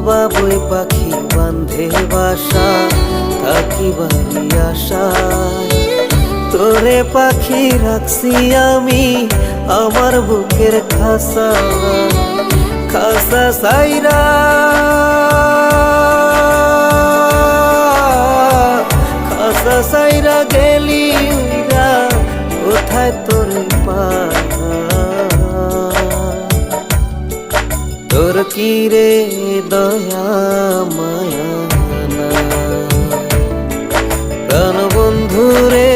বাবুই পাখি বান্ধে বাসা, থাকি বাড়ি আশায়। তোরে পাখি রাখছি আমি আমার বুকের খাসা, খাসা সাইরা খাসা সাইরা গেলি উইরা, কোথায় তোরে পাই। তোর কি রে দয়া মায়া নাই, প্রাণ বন্ধু রে